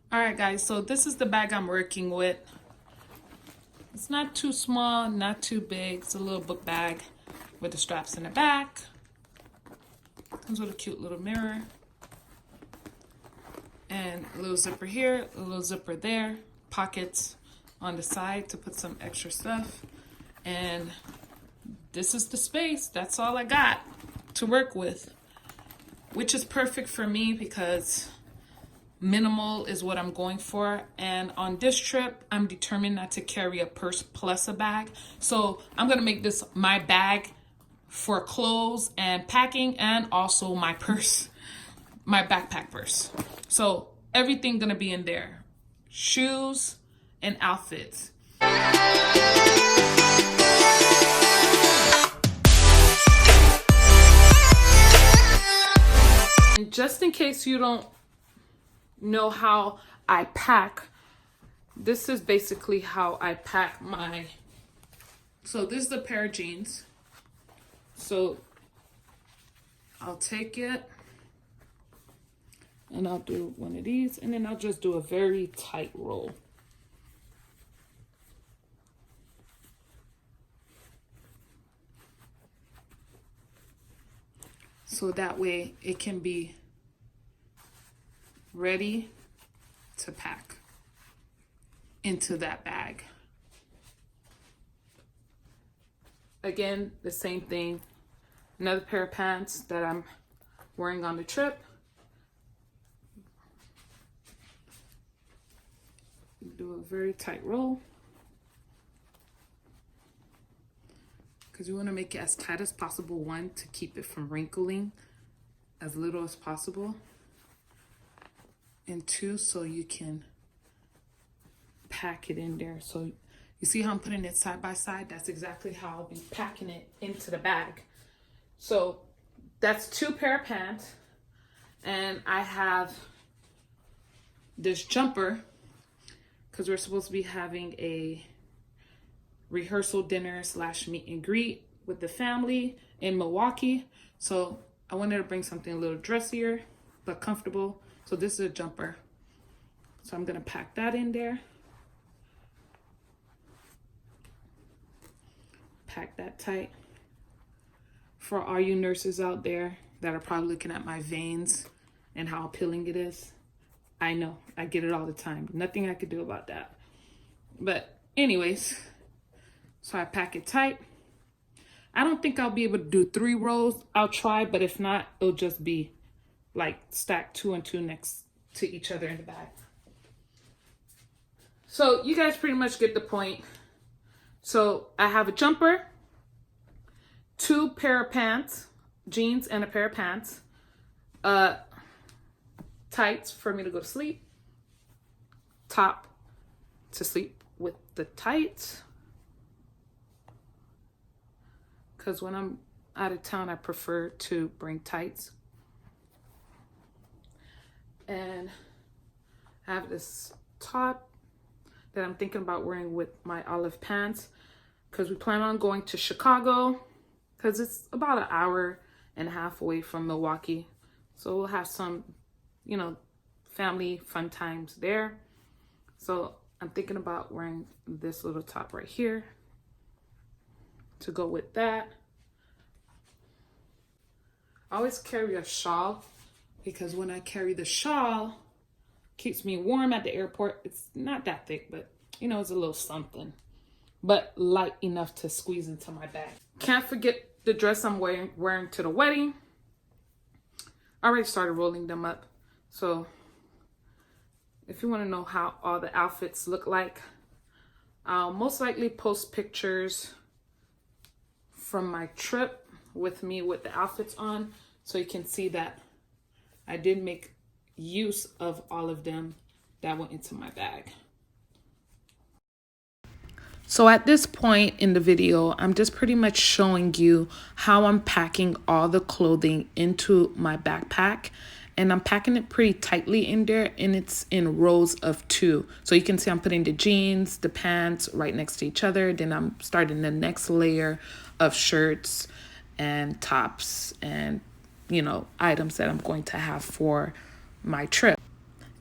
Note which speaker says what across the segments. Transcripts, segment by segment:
Speaker 1: All right, guys, so this is the bag I'm working with. It's not too small, not too big. It's a little book bag with the straps in the back. Comes with a cute little mirror. And a little zipper here, a little zipper there. Pockets on the side to put some extra stuff. And this is the space. That's all I got to work with, which is perfect for me because minimal is what I'm going for. And on this trip, I'm determined not to carry a purse plus a bag. So I'm gonna make this my bag for clothes and packing, and also my purse, my backpack purse. So everything gonna be in there. Shoes and outfits. And just in case you don't know how I pack, this is basically how I pack my, so this is a pair of jeans. So I'll take it and I'll do one of these, and then I'll just do a very tight roll. So that way it can be ready to pack into that bag. Again, the same thing. Another pair of pants that I'm wearing on the trip. Do a very tight roll, because you want to make it as tight as possible. One, to keep it from wrinkling as little as possible. And two, so you can pack it in there. So you see how I'm putting it side by side? That's exactly how I'll be packing it into the bag. So that's 2 pair of pants. And I have this jumper because we're supposed to be having a rehearsal dinner / meet and greet with the family in Milwaukee. So I wanted to bring something a little dressier but comfortable. So this is a jumper. So I'm gonna pack that in there. Pack that tight. For all you nurses out there that are probably looking at my veins and how appealing it is, I know, I get it all the time. Nothing I could do about that. But anyways, so I pack it tight. I don't think I'll be able to do 3 rows. I'll try, but if not, it'll just be like stacked 2 and 2 next to each other in the bag. So you guys pretty much get the point. So I have a jumper, 2 pair of pants, jeans and a pair of pants, tights for me to go to sleep, top to sleep with the tights, because when I'm out of town I prefer to bring tights. And I have this top that I'm thinking about wearing with my olive pants, because we plan on going to Chicago, because it's about 1.5 hours away from Milwaukee. So we'll have some, family fun times there. So I'm thinking about wearing this little top right here to go with that. I always carry a shawl, because when I carry the shawl, it keeps me warm at the airport. It's not that thick, but it's a little something, but light enough to squeeze into my bag. Can't forget the dress I'm wearing to the wedding. I already started rolling them up. So if you want to know how all the outfits look like, I'll most likely post pictures from my trip with me with the outfits on, so you can see that I did make use of all of them that went into my bag. So at this point in the video, I'm just pretty much showing you how I'm packing all the clothing into my backpack. And I'm packing it pretty tightly in there, and it's in rows of 2. So you can see I'm putting the jeans, the pants right next to each other. Then I'm starting the next layer of shirts and tops and items that I'm going to have for my trip.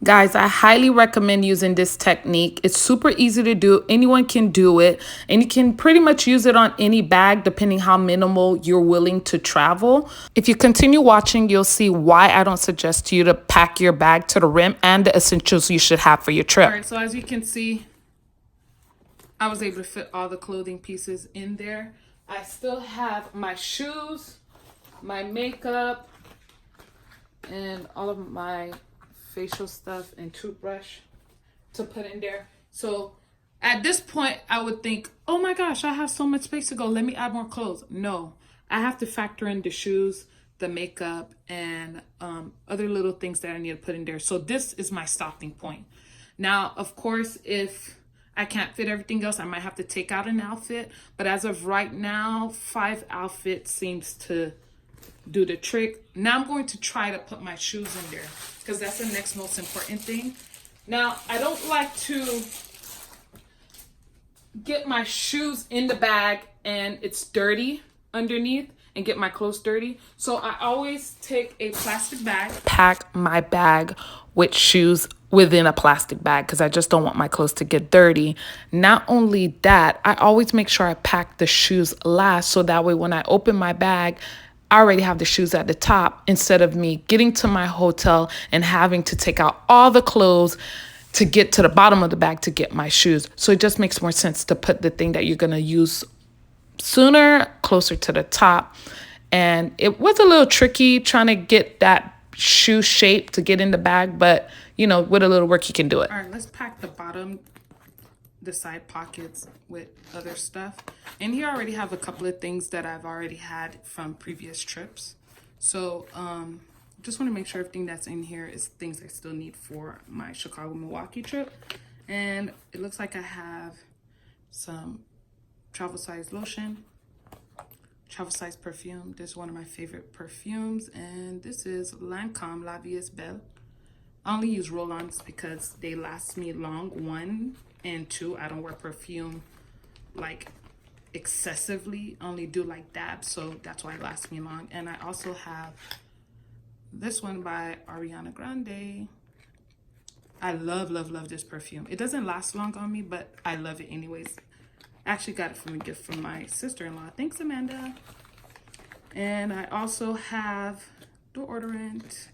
Speaker 1: Guys, I highly recommend using this technique. It's super easy to do. Anyone can do it. And you can pretty much use it on any bag depending how minimal you're willing to travel. If you continue watching, you'll see why I don't suggest to you to pack your bag to the rim and the essentials you should have for your trip. All right, so as you can see, I was able to fit all the clothing pieces in there. I still have my shoes, my makeup, and all of my facial stuff and toothbrush to put in there. So at this point, I would think, oh my gosh, I have so much space to go. Let me add more clothes. No, I have to factor in the shoes, the makeup, and other little things that I need to put in there. So this is my stopping point. Now, of course, if I can't fit everything else, I might have to take out an outfit. But as of right now, 5 outfits seems to do the trick. Now I'm going to try to put my shoes in there because that's the next most important thing. Now, I don't like to get my shoes in the bag and it's dirty underneath and get my clothes dirty. So I always take a plastic bag, pack my bag with shoes within a plastic bag because I just don't want my clothes to get dirty. Not only that, I always make sure I pack the shoes last so that way when I open my bag, I already have the shoes at the top instead of me getting to my hotel and having to take out all the clothes to get to the bottom of the bag to get my shoes. So it just makes more sense to put the thing that you're going to use sooner closer to the top. And it was a little tricky trying to get that shoe shape to get in the bag, but you know, with a little work you can do it. All right, let's pack the bottom, the side pockets with other stuff. And here I already have a couple of things that I've already had from previous trips. So just want to make sure everything that's in here is things I still need for my Chicago Milwaukee trip. And it looks like I have some travel size lotion, travel size perfume. This is one of my favorite perfumes, and this is Lancome La Vie Est Belle. I only use roll-ons because they last me long, 1, and 2, I don't wear perfume like excessively, I only do like dabs, so that's why it lasts me long. And I also have this one by Ariana Grande. I love this perfume. It doesn't last long on me, but I love it anyways. I actually got it from a gift from my sister-in-law. Thanks, Amanda. And I also have deodorant,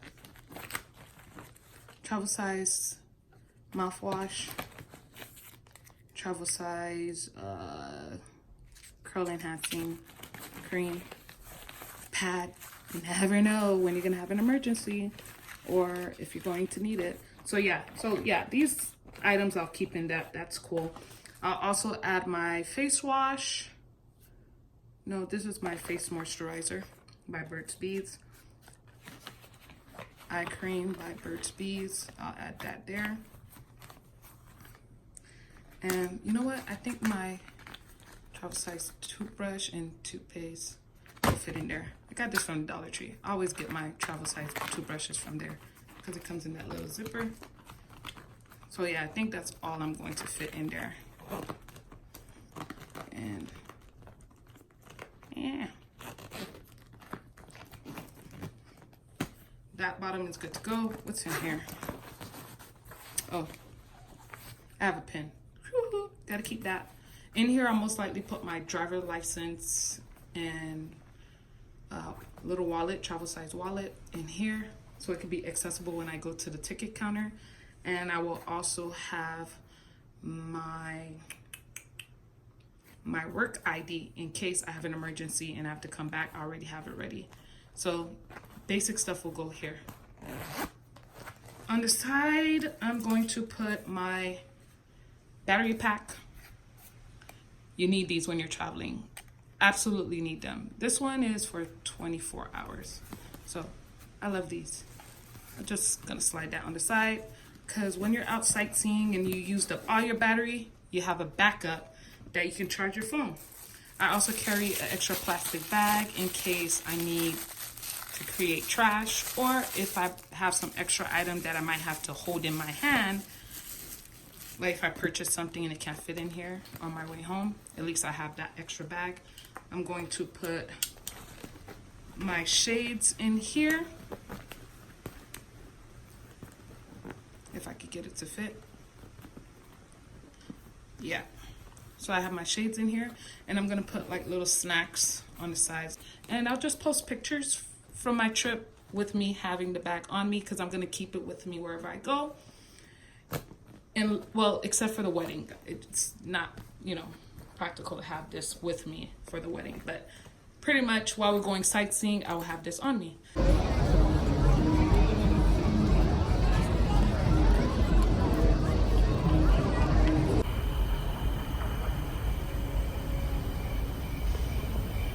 Speaker 1: travel size mouthwash, travel size curl enhancing cream, pad. You never know when you're gonna have an emergency or if you're going to need it. So yeah, these items I'll keep in that's cool. I'll also add my face wash. No, this is my face moisturizer by Burt's Bees. Eye cream by Burt's Bees. I'll add that there. And you know what? I think my travel size toothbrush and toothpaste will fit in there. I got this from Dollar Tree. I always get my travel size toothbrushes from there because it comes in that little zipper. So yeah, I think that's all I'm going to fit in there. And yeah, that bottom is good to go. What's in here? Oh, I have a pen. Gotta keep that. In here, I'll most likely put my driver license and little wallet, travel size wallet in here so it can be accessible when I go to the ticket counter. And I will also have my work ID in case I have an emergency and I have to come back. I already have it ready. So basic stuff will go here. On the side, I'm going to put my battery pack. You need these when you're traveling. Absolutely need them. This one is for 24 hours. So I love these. I'm just gonna slide that on the side because when you're out sightseeing and you used up all your battery, you have a backup that you can charge your phone. I also carry an extra plastic bag in case I need to create trash or if I have some extra item that I might have to hold in my hand. Like if I purchase something and it can't fit in here on my way home, at least I have that extra bag. I'm going to put my shades in here. if I could get it to fit. Yeah. So I have my shades in here, and I'm gonna put like little snacks on the sides. And I'll just post pictures from my trip with me having the bag on me, because I'm gonna keep it with me wherever I go. And well, except for the wedding. It's not, you know, practical to have this with me for the wedding, but pretty much while we're going sightseeing, I will have this on me.